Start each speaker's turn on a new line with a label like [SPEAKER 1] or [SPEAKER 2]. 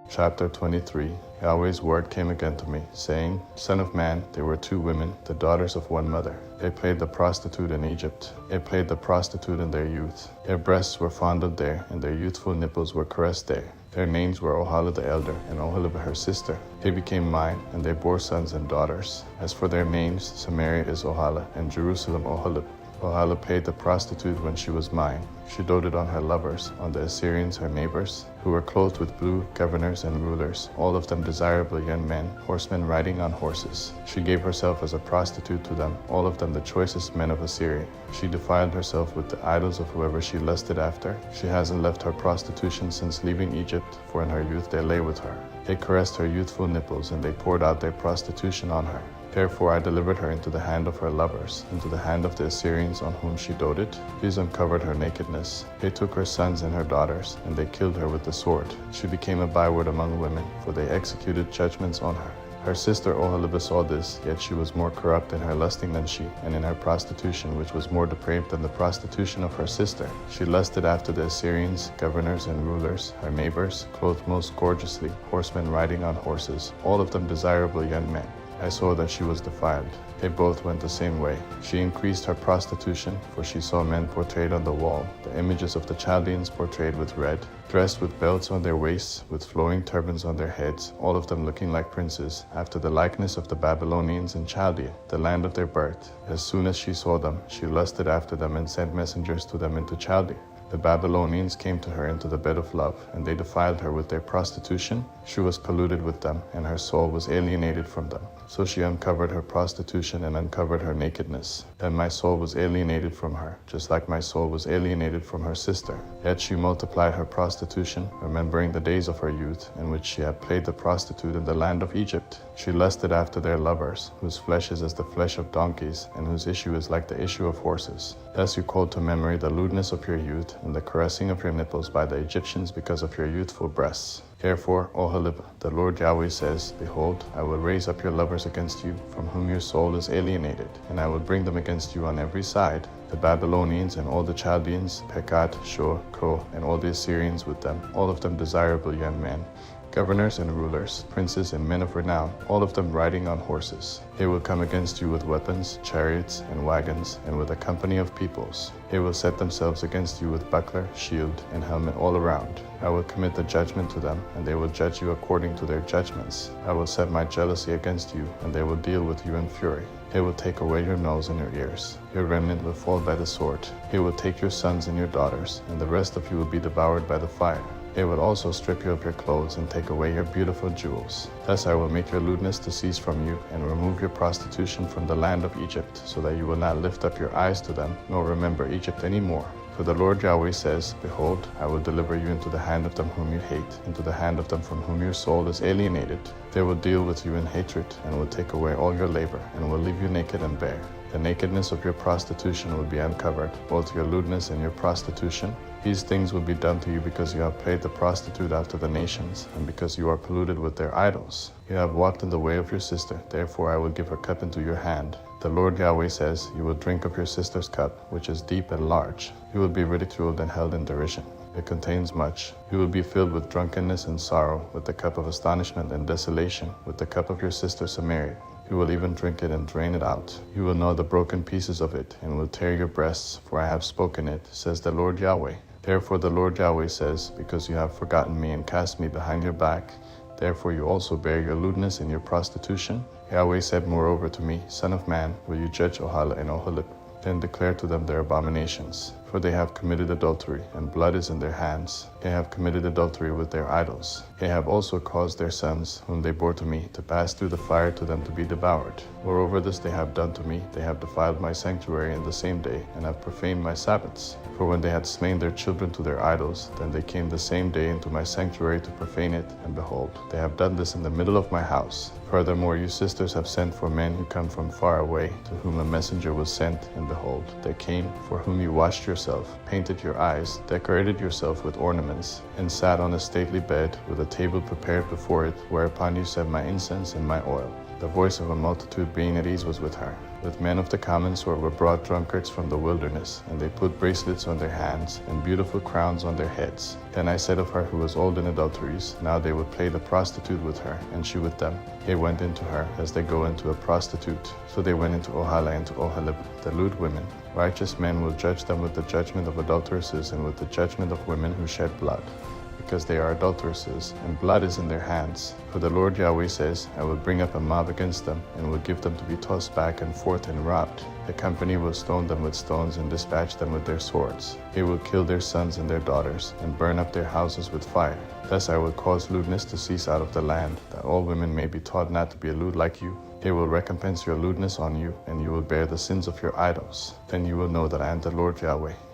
[SPEAKER 1] Chapter 23. Yahweh's word came again to me, saying, Son of man, there were two women, the daughters of one mother. They played the prostitute in Egypt. They played the prostitute in their youth. Their breasts were fondled there, and their youthful nipples were caressed there. Their names were Oholibah the elder, and Oholibah her sister. They became mine, and they bore sons and daughters. As for their names, Samaria is Oholibah, and Jerusalem Oholibah. Oholibah paid the prostitute when she was mine. She doted on her lovers, on the Assyrians her neighbors, who were clothed with blue, governors and rulers, all of them desirable young men, horsemen riding on horses. She gave herself as a prostitute to them, all of them the choicest men of Assyria. She defiled herself with the idols of whoever she lusted after. She hasn't left her prostitution since leaving Egypt, for in her youth they lay with her. They caressed her youthful nipples, and they poured out their prostitution on her. Therefore I delivered her into the hand of her lovers, into the hand of the Assyrians on whom she doted. These uncovered her nakedness. They took her sons and her daughters, and they killed her with the sword. She became a byword among women, for they executed judgments on her. Her sister Oholibah saw this, yet she was more corrupt in her lusting than she, and in her prostitution, which was more depraved than the prostitution of her sister. She lusted after the Assyrians, governors and rulers, her neighbors, clothed most gorgeously, horsemen riding on horses, all of them desirable young men. I saw that she was defiled. They both went the same way. She increased her prostitution, for she saw men portrayed on the wall, the images of the Chaldeans portrayed with red, dressed with belts on their waists, with flowing turbans on their heads, all of them looking like princes, after the likeness of the Babylonians in Chaldea, the land of their birth. As soon as she saw them, she lusted after them and sent messengers to them into Chaldea. The Babylonians came to her into the bed of love, and they defiled her with their prostitution. She was polluted with them, and her soul was alienated from them. So she uncovered her prostitution and uncovered her nakedness. Then my soul was alienated from her, just like my soul was alienated from her sister. Yet she multiplied her prostitution, remembering the days of her youth, in which she had played the prostitute in the land of Egypt. She lusted after their lovers, whose flesh is as the flesh of donkeys, and whose issue is like the issue of horses. Thus you called to memory the lewdness of your youth, and the caressing of your nipples by the Egyptians because of your youthful breasts. Therefore, Oholibah, the Lord Yahweh says, Behold, I will raise up your lovers against you, from whom your soul is alienated, and I will bring them against you on every side, the Babylonians and all the Chaldeans, Pekat, Shur, Ko, and all the Assyrians with them, all of them desirable young men, governors and rulers, princes and men of renown, all of them riding on horses. They will come against you with weapons, chariots, and wagons, and with a company of peoples. They will set themselves against you with buckler, shield, and helmet all around. I will commit the judgment to them, and they will judge you according to their judgments. I will set my jealousy against you, and they will deal with you in fury. They will take away your nose and your ears. Your remnant will fall by the sword. They will take your sons and your daughters, and the rest of you will be devoured by the fire. They will also strip you of your clothes and take away your beautiful jewels. Thus I will make your lewdness to cease from you, and remove your prostitution from the land of Egypt, so that you will not lift up your eyes to them, nor remember Egypt any more. For the Lord Yahweh says, Behold, I will deliver you into the hand of them whom you hate, into the hand of them from whom your soul is alienated. They will deal with you in hatred, and will take away all your labor, and will leave you naked and bare. The nakedness of your prostitution will be uncovered, both your lewdness and your prostitution. These things will be done to you because you have played the prostitute after the nations, and because you are polluted with their idols. You have walked in the way of your sister, therefore I will give her cup into your hand. The Lord Yahweh says, You will drink of your sister's cup, which is deep and large. You will be ridiculed and held in derision. It contains much. You will be filled with drunkenness and sorrow, with the cup of astonishment and desolation, with the cup of your sister Samaria. You will even drink it and drain it out. You will know the broken pieces of it, and will tear your breasts, for I have spoken it, says the Lord Yahweh. Therefore the Lord Yahweh says, Because you have forgotten me and cast me behind your back, therefore you also bear your lewdness in your prostitution. Yahweh said moreover to me, Son of man, will you judge Oholibah and Oholibah? Then declare to them their abominations. For they have committed adultery, and blood is in their hands. They have committed adultery with their idols. They have also caused their sons, whom they bore to me, to pass through the fire to them to be devoured. Moreover this they have done to me, they have defiled my sanctuary in the same day, and have profaned my Sabbaths. For when they had slain their children to their idols, then they came the same day into my sanctuary to profane it, and behold, they have done this in the middle of my house. Furthermore, you sisters have sent for men who come from far away, to whom a messenger was sent, and behold, they came, for whom you washed yourself, painted your eyes, decorated yourself with ornaments, and sat on a stately bed, with a table prepared before it, whereupon you set my incense and my oil. The voice of a multitude being at ease was with her. With men of the common sort were brought drunkards from the wilderness, and they put bracelets on their hands, and beautiful crowns on their heads. Then I said of her who was old in adulteries, now they would play the prostitute with her, and she with them. They went into her, as they go into a prostitute. So they went into Ohala and to Oholib, the lewd women. Righteous men will judge them with the judgment of adulteresses, and with the judgment of women who shed blood, because they are adulteresses, and blood is in their hands. For the Lord Yahweh says, I will bring up a mob against them, and will give them to be tossed back and forth and robbed. The company will stone them with stones, and dispatch them with their swords. They will kill their sons and their daughters, and burn up their houses with fire. Thus I will cause lewdness to cease out of the land, that all women may be taught not to be a lewd like you. They will recompense your lewdness on you, and you will bear the sins of your idols. Then you will know that I am the Lord Yahweh.